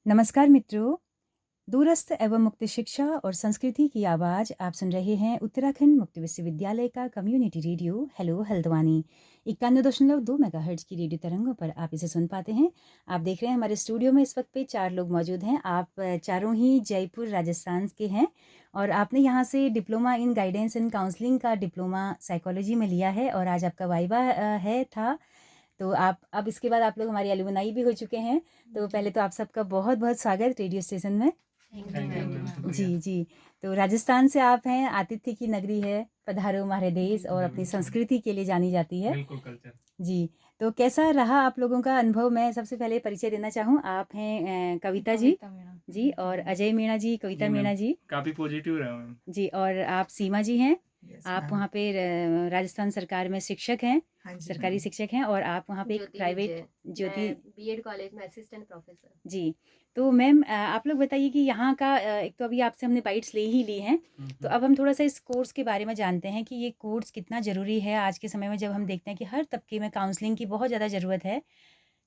नमस्कार मित्रों, दूरस्थ एवं मुक्त शिक्षा और संस्कृति की आवाज़ आप सुन रहे हैं उत्तराखंड मुक्त विश्वविद्यालय का community radio hello Haldwani 91.2 megahertz की रेडियो तरंगों पर आप इसे सुन पाते हैं। आप देख रहे हैं हमारे स्टूडियो में इस वक्त पे 4 लोग मौजूद हैं। आप चारों ही जयपुर राजस्थान के हैं और आपने यहाँ से diploma in guidance and counselling का डिप्लोमा साइकोलॉजी में लिया है और आज आपका वाइवा था। तो आप अब इसके बाद आप लोग हमारी एलुमनाई भी हो चुके हैं। तो पहले तो आप सबका बहुत बहुत स्वागत रेडियो स्टेशन में। जी जी। तो राजस्थान से आप हैं, आतिथ्य की नगरी है, पधारो हमारे देश और अपनी संस्कृति के लिए जानी जाती है। बिल्कुल कल्चर। जी, तो कैसा रहा आप लोगों का अनुभव? मैं सबसे पहले परिचय देना चाहूँ, आप हैं कविता जी जी और अजय मीणा जी, कविता जी मैम, मीणा जी काफी पॉजिटिव रहा मैम। जी और आप सीमा जी हैं। यस आप मैम। वहाँ पे राजस्थान सरकार में शिक्षक हैं, हाँ जी सरकारी मैम। शिक्षक हैं और आप वहाँ पे एक ज्योति प्राइवेट विजय, ज्योति मैं बीएड कॉलेज में असिस्टेंट प्रोफेसर। जी। तो मैम आप लोग बताइए कि यहाँ का एक तो अभी आपसे हमने बाइट्स ले ही ली हैं, तो अब हम थोड़ा-सा इस कोर्स के बारे में जानते हैं कि ये कोर्स कितना ज़रूरी है आज के समय में, जब हम देखते हैं कि हर तबके में काउंसलिंग की बहुत ज़्यादा ज़रूरत है।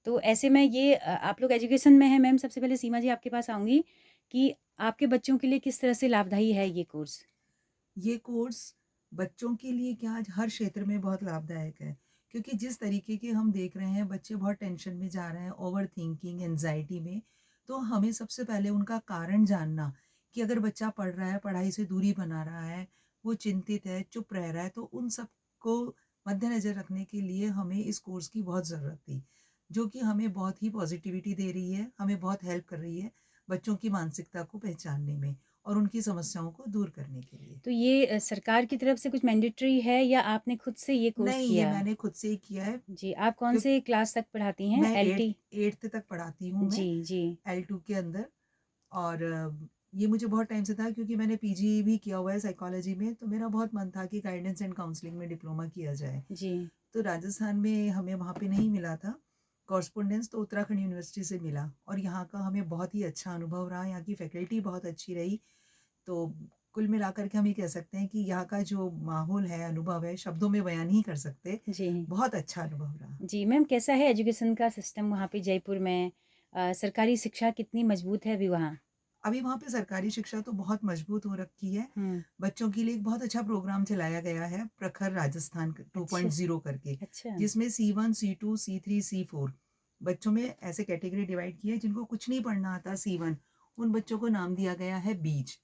तो ऐसे में ये आप लोग एजुकेशन में हैं मैम, सबसे पहले सीमा जी आपके पास आऊँगी कि आपके बच्चों के लिए किस तरह से लाभदायी है ये कोर्स? ये कोर्स बच्चों के लिए क्या आज हर क्षेत्र में बहुत लाभदायक है, क्योंकि जिस तरीके के हम देख रहे हैं बच्चे बहुत टेंशन में जा रहे हैं, ओवर थिंकिंग, एंजाइटी में। तो हमें सबसे पहले उनका कारण जानना कि अगर बच्चा पढ़ रहा है, पढ़ाई से दूरी बना रहा है, वो चिंतित है, चुप रह रहा है, तो उन सबको मद्देनज़र रखने के लिए हमें इस कोर्स की बहुत ज़रूरत थी, जो कि हमें बहुत ही पॉजिटिविटी दे रही है, हमें बहुत हेल्प कर रही है बच्चों की मानसिकता को पहचानने में और उनकी समस्याओं को दूर करने के लिए। तो ये सरकार की तरफ से कुछ मैंडेटरी है या आपने खुद से ये कोर्स नहीं, ये किया? मैंने खुद से ही किया है। जी, आप कौन क्यों से क्लास तक पढ़ाती हैं? मैं एलटी? 8th तक पढ़ाती हूँ मैं, जी, जी। L2 के अंदर। और ये मुझे बहुत टाइम से था, क्योंकि मैंने पीजी भी किया हुआ है साइकोलॉजी में, तो मेरा बहुत मन था कि गाइडेंस एंड काउंसलिंग में डिप्लोमा किया जाए। जी। तो राजस्थान में हमें वहाँ पे नहीं मिला था कॉरस्पॉन्डेंस, तो उत्तराखंड यूनिवर्सिटी से मिला और यहाँ का हमें बहुत ही अच्छा अनुभव रहा, यहाँ की फैकल्टी बहुत अच्छी रही। तो कुल मिलाकर के हम ये कह सकते हैं कि यहाँ का जो माहौल है, अनुभव है, शब्दों में बयान नहीं कर सकते। जी। बहुत अच्छा अनुभव रहा। जी, मैम कैसा है एजुकेशन का सिस्टम वहाँ पे जयपुर में? सरकारी शिक्षा कितनी मज़बूत है अभी वहाँ? अभी वहाँ पे सरकारी शिक्षा तो बहुत मजबूत हो रखी है। हुँ। बच्चों के लिए एक बहुत अच्छा प्रोग्राम चलाया गया है, प्रखर राजस्थान अच्छा, 2.0 करके, अच्छा। जिसमें C1, C2, C3, C4 बच्चों में ऐसे कैटेगरी डिवाइड की है। जिनको कुछ नहीं पढ़ना आता C1, उन बच्चों को नाम दिया गया है बीज।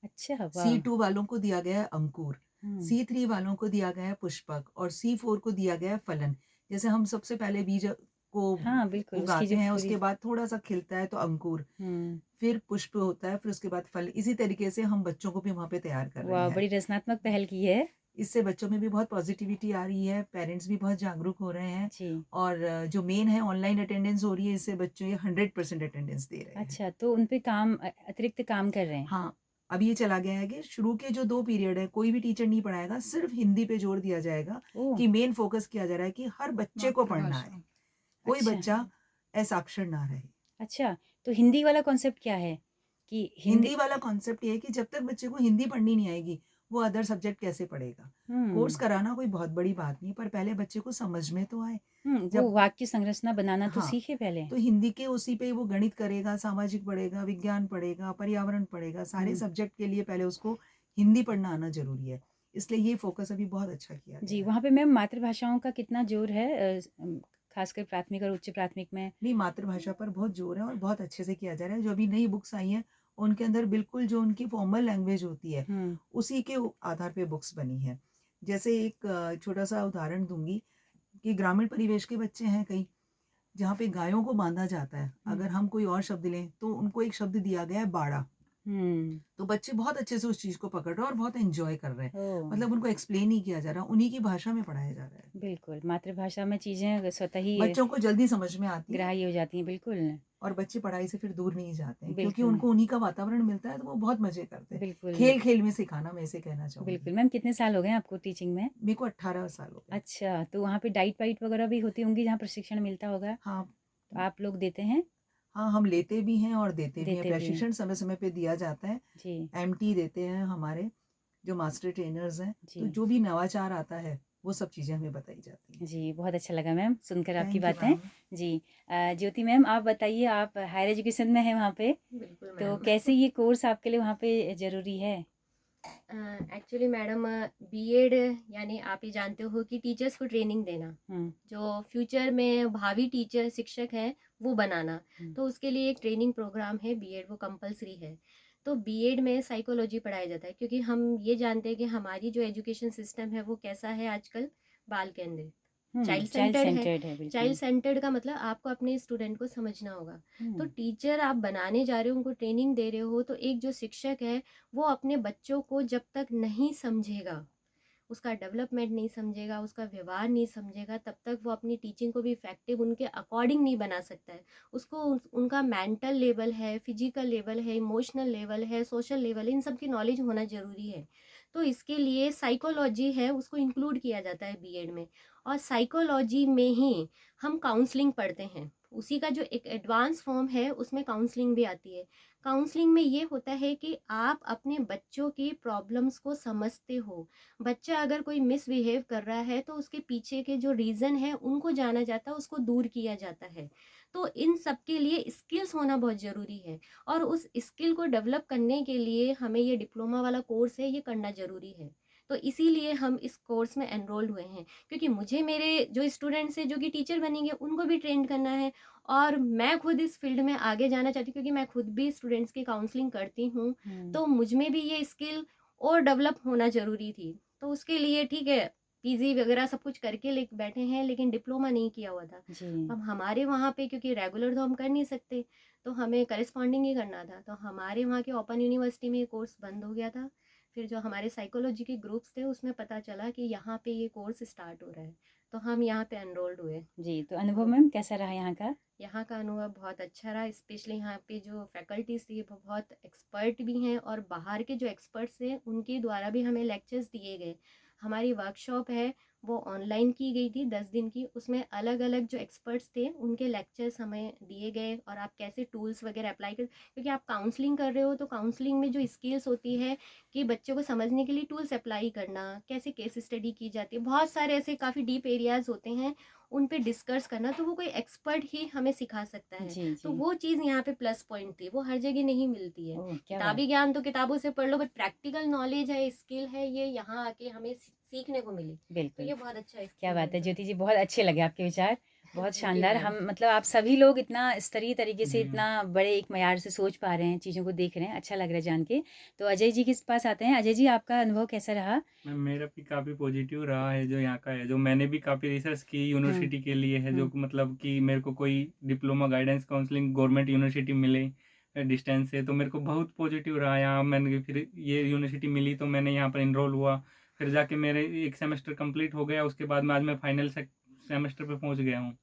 अच्छा, वाह! C2 वालों को दिया गया है अंकुर, हुँ। C3 वालों को दिया गया है पुष्पक और C4 को दिया गया है फलन। जैसे हम सबसे पहले बीज को हाँ, बिल्कुल उसकी उगाते जो हैं, पूरी उसके बाद थोड़ा-सा खिलता है तो अंकुर, हुँ। फिर पुष्प होता है, फिर उसके बाद फल। इसी तरीके से हम बच्चों को भी वहाँ पे तैयार कर रहे वाह! हैं। बड़ी रचनात्मक पहल की है। इससे बच्चों में भी बहुत पॉजिटिविटी आ रही है, पेरेंट्स भी बहुत जागरूक हो रहे हैं जी। और जो मेन है ऑनलाइन अटेंडेंस हो रही है, इससे बच्चे 100% अटेंडेंस दे रहे हैं। अच्छा, तो उन पे काम अतिरिक्त काम कर रहे हैं। हाँ, अब ये चला गया है कि शुरू के जो 2 पीरियड है, कोई भी टीचर नहीं पढ़ाएगा, सिर्फ़ हिंदी पे जोर दिया जाएगा ओह! कि मेन फ़ोकस किया जा रहा है कि हर बच्चे को पढ़ना है। कोई अच्छा, बच्चा असाक्षर ना रहे। अच्छा। तो हिंदी वाला कॉन्सेप्ट क्या है? कि हिंदी हिंदी वाला कॉन्सेप्ट ये है कि जब तक बच्चे को हिंदी पढ़नी नहीं आएगी, वो अदर सब्जेक्ट कैसे पढ़ेगा? कोर्स हुँ। कराना कोई बहुत बड़ी बात नहीं, पर पहले बच्चे को समझ में तो आए। वो जब वाक्य संरचना बनाना तो हाँ, सीखे पहले। तो हिंदी के उसी पे वो गणित करेगा, सामाजिक पढ़ेगा, विज्ञान पढ़ेगा, पर्यावरण पढ़ेगा, सारे हुँ। सब्जेक्ट के लिए पहले उसको हिंदी पढ़ना आना ज़रूरी है। इसलिए ये फ़ोकस अभी बहुत अच्छा किया जी, गया है। वहाँ पे मैम मातृभाषाओं का कितना ज़ोर है ख़ासकर प्राथमिक और उच्च प्राथमिक में? नहीं, मातृभाषा पर बहुत ज़ोर है और बहुत अच्छे से किया जा रहा है। जो अभी नई बुक्स आई हैं, उनके अंदर बिल्कुल जो उनकी फॉर्मल लैंग्वेज होती है, हुँ। उसी के आधार पे बुक्स बनी हैं। जैसे एक छोटा-सा उदाहरण दूँगी कि ग्रामीण परिवेश के बच्चे हैं कई, जहाँ पे गायों को बाँधा जाता है। हुँ। अगर हम कोई और शब्द लें, तो उनको एक शब्द दिया गया है बाड़ा। हुँ। तो बच्चे बहुत अच्छे से उस चीज़ को पकड़ रहे हैं और बहुत एन्जॉय कर रहे हैं। ओह! मतलब उनको एक्सप्लेन नहीं किया जा रहा, उन्हीं की भाषा में पढ़ाया जा रहा है। बिल्कुल, मातृभाषा में चीज़ें स्वतः ही बच्चों को जल्दी समझ में आती है ग्राह्य हो जाती हैं, बिल्कुल, और बच्चे पढ़ाई से फिर दूर नहीं जाते हैं, क्योंकि बिल्कुल, उनको उन्हीं का वातावरण मिलता है, तो वो बहुत मज़े करते हैं। बिल्कुल, खेल-खेल में सिखाना, मैं इसे कहना चाहूँगी। बिल्कुल। मैम कितने साल हो गए आपको टीचिंग में? मेरे को 18 साल हो गए। अच्छा, तो वहाँ पे डाइट वाइट वग़ैरह भी होती होंगी जहाँ प्रशिक्षण मिलता होगा? हाँ, तो आप लोग देते हैं? हाँ, हम लेते भी हैं और देते भी हैं। देते भी हैं। प्रशिक्षण समय-समय पे दिया जाता है। जी, एमटी देते हैं हमारे जो मास्टर ट्रेनर्स हैं। तो जी। जो भी नवाचार आता है, वो सब चीज़ें हमें बताई जाती हैं। जी, बहुत अच्छा लगा मैम सुनकर आपकी थैंक यू बातें। मैम। जी ज्योति मैम आप बताइए, आप हायर एजुकेशन में हैं वहाँ पे, बिल्कुल तो मैडम। कैसे ये कोर्स आपके लिए वहाँ पे ज़रूरी है? एक्चुअली मैडम बीएड यानी आप ये जानते हो कि टीचर्स को ट्रेनिंग देना, हुँ, जो फ्यूचर में भावी टीचर शिक्षक हैं वो बनाना। हुँ, तो उसके लिए एक ट्रेनिंग प्रोग्राम है बीएड, वो कंपलसरी है। तो बीएड में साइकोलॉजी पढ़ाया जाता है, क्योंकि हम ये जानते हैं कि हमारी जो एजुकेशन सिस्टम है वो कैसा है आजकल, बाल केंद्रित, चाइल्ड चाइल्ड सेंटर्ड है। सेंटर्ड है चाइल्ड बिल्कुल। सेंटर्ड का मतलब आपको अपने स्टूडेंट को समझना होगा। तो हुँ, टीचर आप बनाने जा रहे हो, उनको ट्रेनिंग दे रहे हो, तो एक जो शिक्षक है वो अपने बच्चों को जब तक नहीं समझेगा, उसका डेवलपमेंट नहीं समझेगा, उसका व्यवहार नहीं समझेगा, तब तक वो अपनी टीचिंग को भी इफेक्टिव उनके अकॉर्डिंग नहीं बना सकता है। उसको उनका मेंटल लेवल है, फिजिकल लेवल है, इमोशनल लेवल है, सोशल लेवल है, इन सब की नॉलेज होना ज़रूरी है। तो इसके लिए साइकोलॉजी है, उसको इंक्लूड किया जाता है बीएड में। और साइकोलॉजी में ही हम काउंसलिंग पढ़ते हैं, उसी का जो एक एडवांस फॉर्म है उसमें काउंसलिंग भी आती है। काउंसलिंग में ये होता है कि आप अपने बच्चों की प्रॉब्लम्स को समझते हो। बच्चा अगर कोई मिसबिहेव कर रहा है तो उसके पीछे के जो रीज़न है उनको जाना जाता है, उसको दूर किया जाता है। तो इन सब के लिए स्किल्स होना बहुत ज़रूरी है, और उस स्किल को डेवलप करने के लिए हमें ये डिप्लोमा वाला कोर्स है ये करना ज़रूरी है। तो इसीलिए हम इस कोर्स में एनरोल्ड हुए हैं, क्योंकि मुझे मेरे जो स्टूडेंट्स हैं जो कि टीचर बनेंगे उनको भी ट्रेन करना है, और मैं खुद इस फील्ड में आगे जाना चाहती हूँ, क्योंकि मैं खुद भी स्टूडेंट्स की काउंसलिंग करती हूँ। हुँ, तो मुझ में भी ये स्किल और डेवलप होना ज़रूरी थी। तो उसके लिए ठीक है, पीजी वगैरह सब कुछ करके ले बैठे हैं, लेकिन डिप्लोमा नहीं किया हुआ था। जी, अब हमारे वहाँ पे क्योंकि रेगुलर तो हम कर नहीं सकते, तो हमें करेस्पॉन्डिंग ही करना था। तो हमारे वहाँ के ओपन यूनिवर्सिटी में ये कोर्स बंद हो गया था। फिर जो हमारे साइकोलॉजी के ग्रुप्स थे उसमें पता चला कि यहाँ पे ये कोर्स स्टार्ट हो रहा है, तो हम यहाँ पे एनरोल्ड हुए। जी, तो अनुभव तो मैम कैसा रहा यहाँ का? यहाँ का अनुभव बहुत अच्छा रहा, स्पेशली यहाँ पे जो फैकल्टीज़ थी वो बहुत एक्सपर्ट भी हैं, और बाहर के जो एक्सपर्ट्स हैं उनके द्वारा भी हमें लेक्चर्स दिए गए। हमारी वर्कशॉप है वो ऑनलाइन की गई थी 10 दिन की, उसमें अलग अलग जो एक्सपर्ट्स थे उनके लेक्चर्स हमें दिए गए, और आप कैसे टूल्स वगैरह अप्लाई कर, क्योंकि आप काउंसलिंग कर रहे हो तो काउंसलिंग में जो स्किल्स होती है कि बच्चों को समझने के लिए टूल्स अप्लाई करना, कैसे केस स्टडी की जाती है, बहुत सारे ऐसे काफ़ी डीप एरियाज़ होते हैं, उन पे डिस्कस करना, तो वो कोई एक्सपर्ट ही हमें सिखा सकता है। जी, तो जी। वो चीज़ यहाँ पे प्लस पॉइंट थी, वो हर जगह नहीं मिलती है। ओह! क्या बात! किताबी ज्ञान तो किताबों से पढ़ लो, बट प्रैक्टिकल नॉलेज है, स्किल है, ये यहाँ आके हमें सीखने को मिली। तो बिल्कुल। ये बहुत अच्छा क्या बात है एक्सपीरियंस ज्योति जी, बहुत अच्छे लगे आपके विचार, रहा। बहुत थैंक यू शानदार। मैडम। हम मतलब आप सभी लोग इतना स्तरीय तरीके से, जी इतना बड़े एक मयार से सोच पा रहे हैं, चीज़ों को देख रहे हैं, अच्छा लग रहा है जान के। तो अजय जी के पास आते हैं। अजय जी, आपका अनुभव कैसा रहा? मैम, मेरा भी काफ़ी पॉजिटिव रहा है जो यहाँ का है, जो मैंने भी काफ़ी रिसर्च की हुँ, यूनिवर्सिटी के लिए है, जो हुँ, कि मतलब कि मेरे को कोई diploma guidance counselling government university मिले डिस्टेंस से, तो मेरे को बहुत पॉजिटिव रहा यहाँ। मैंने फिर ये यूनिवर्सिटी मिली तो मैंने यहाँ पर इनरोल हुआ, फिर जाके मेरे एक सेमेस्टर कंप्लीट हो गया, उसके बाद में आज मैं फाइनल सेमेस्टर पे पहुँच गया हूँ,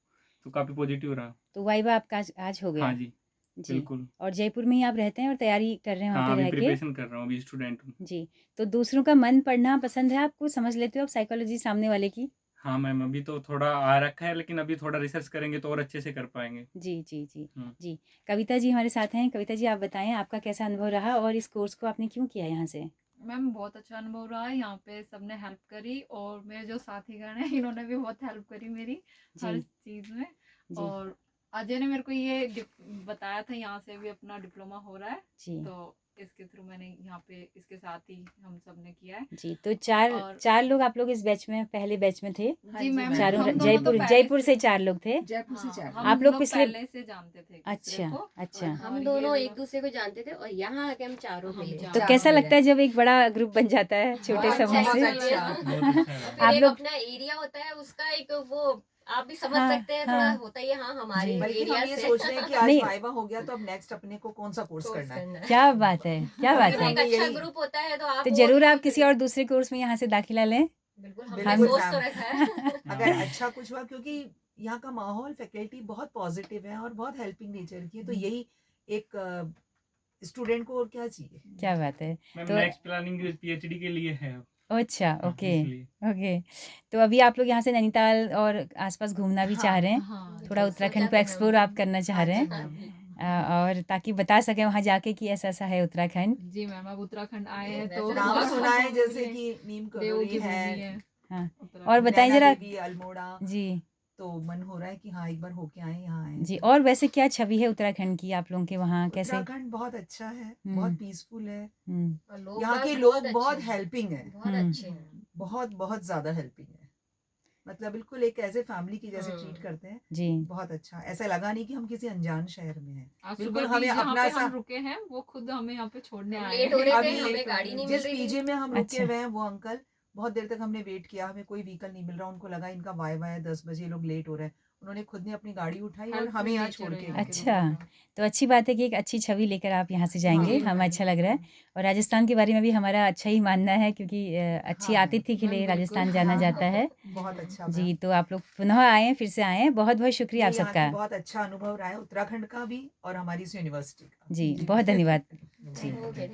तो काफ़ी पॉजिटिव रहा। तो वाइवा आपका आज हो हाँ गया? जी, जी। बिल्कुल। और जयपुर में ही आप रहते हैं और तैयारी कर रहे हैं वहाँ हाँ, पे अभी रह के? प्रिपरेशन कर रहा हूँ, अभी स्टूडेंट हूँ। जी। तो दूसरों का मन पढ़ना पसंद है आपको? समझ लेते हो आप साइकोलॉजी सामने वाले की? हाँ मैम, अभी तो थोड़ा आ रखा है, लेकिन अभी थोड़ा रिसर्च करेंगे तो और अच्छे से कर पाएँगे। जी, जी, जी। हुँ। जी। कविता जी हमारे साथ हैं। कविता जी, आप बताएँ आपका कैसा अनुभव रहा और इस कोर्स को आपने क्यों किया यहाँ से? मैम बहुत अच्छा अनुभव रहा है, यहाँ पे सबने हेल्प करी, और मेरे जो साथीगण हैं इन्होंने भी बहुत हेल्प करी मेरी हर जी, चीज़ में। जी, और अजय ने मेरे को ये बताया था यहाँ से भी अपना डिप्लोमा हो रहा है, जी। तो इसके थ्रू मैंने यहाँ पे इसके साथ ही हम सब ने किया है। जी, तो 4 और 4 लोग आप लोग इस बैच में, पहले बैच में थे? हाँ जी जी मैम, मैम। चारों हम दोनों तो जयपुर पहले जयपुर से 4 लोग थे? जयपुर से हाँ, चार हम आप लोग लोग पिछले पहले से जानते थे एक दूसरे अच्छा, को। और अच्छा। हम और ये दोनों एक लोग दूसरे को जानते थे, और यहाँ आके हम चारों हम मिले। चार तो चार कैसा मिले। लगता है जब एक बड़ा ग्रुप बन जाता है छोटे बहुत समूह अच्छा से? बहुत एक्सपीरियंस। अच्छा। बहुत अच्छा और रहा। फिर आप एक लोग अपना एरिया होता है उसका, एक वो आप भी समझ हाँ, सकते हैं, थोड़ा हाँ। होता ही है, हाँ हमारे जी। बल्कि हम एरिया ये से सोच रहे हैं कि आज नहीं, वाइवा हो गया तो अब नेक्स्ट अपने को कौन सा कोर्स कोर्स करना है। करना है। क्या बात है, क्या तो बात फिर जब है। एक हमने अच्छा यही ग्रुप होता है तो तो आप और ज़रूर भी आप किसी और दूसरे कोर्स में यहाँ से दाखिला लें। बिल्कुल हमने हम बिल्कुल सोच तो मैम। रखा है। अगर हाँ। अच्छा कुछ हुआ, क्योंकि यहाँ का माहौल फैकल्टी बहुत पॉजिटिव है और बहुत हेल्पिंग नेचर की है, तो यही एक स्टूडेंट को और क्या चाहिए। क्या बात है। मैम, तो नेक्स्ट प्लानिंग पीएचडी के लिए है। अच्छा, हाँ, ओके, इसलिए। ओके। तो अभी आप लोग यहाँ से नैनीताल और आस-पास घूमना भी चाह हाँ रहे हैं? हाँ थोड़ा जी। उत्तराखंड सोचा को तो है एक्सप्लोर हमने। आप करना चाह हाँ रहे जी हैं? मैम। और ताकि बता सकें वहाँ जाके कि ऐसा-ऐसा है उत्तराखंड। जी मैम, अब उत्तराखंड आए हैं वैसे तो तो नाम बहुत सुना है भूमि जैसे है, कि नीम देवों करोली की है, भूमि है। हाँ, उत्तराखंड। और बताइए नैना ज़रा देवी, अल्मोड़ा, जी, तो मन हो रहा है कि हाँ, एक बार होके आएँ, यहाँ आएँ जी तो। और वैसे क्या छवि है उत्तराखंड की आप लोगों के वहाँ कैसे? उत्तराखंड बहुत अच्छा है, हुँ, बहुत पीसफुल है। हुँ, और लोग यहाँ बाग के बहुत लोग अच्छे बहुत हैं, हेल्पिंग हैं, बहुत हुँ, अच्छे हैं। बहुत बहुत ज़्यादा हेल्पिंग है। मतलब बिल्कुल एक ऐसे फैमिली की जैसे ट्रीट हुँ। करते हैं, जी, बहुत अच्छा। ऐसा लगा नहीं कि हम किसी अनजान शहर में हैं। आज बिल्कुल सुबह भी हमें जहाँ पे अपना-सा हम रुके हैं वो खुद हमें यहाँ पे छोड़ने हम आए लेट हो हैं। रहे थे, अभी हमें गाड़ी नहीं मिल जिस रही थी। पीजे में हम रुके अच्छा, हुए हैं, वो अंकल बहुत देर तक हमने वेट किया, हमें कोई व्हीकल नहीं मिल रहा, उनको लगा इनका वाई-वाई है, 10 बजे ये लोग लेट हो रहे हैं। उन्होंने खुद ने अपनी गाड़ी उठाई और हमें हेल्पफुल यहाँ नेचर छोड़ है के यहाँ गए। के अच्छा, लोगों का। तो अच्छी बात है कि एक अच्छी छवि लेकर आप यहाँ से जाएँगे, हाँ, हमें अच्छा लग रहा है और राजस्थान के बारे में भी हमारा अच्छा ही मानना है क्योंकि अच्छी हाँ, आतिथ्य के लिए बिल्कुल। राजस्थान जाना हाँ, जाता हाँ, है। बहुत अच्छा जी, मैम। तो आप लोग पुनः आएँ, फिर से आएँ, बहुत-बहुत शुक्रिया मुझे आप यहाँ की सबका। बहुत अच्छा अनुभव रहा है, उत्तराखंड का भी और हमारी इस यूनिवर्सिटी का। जी, जी। बहुत धन्यवाद। जी। धन्यवाद। ओके।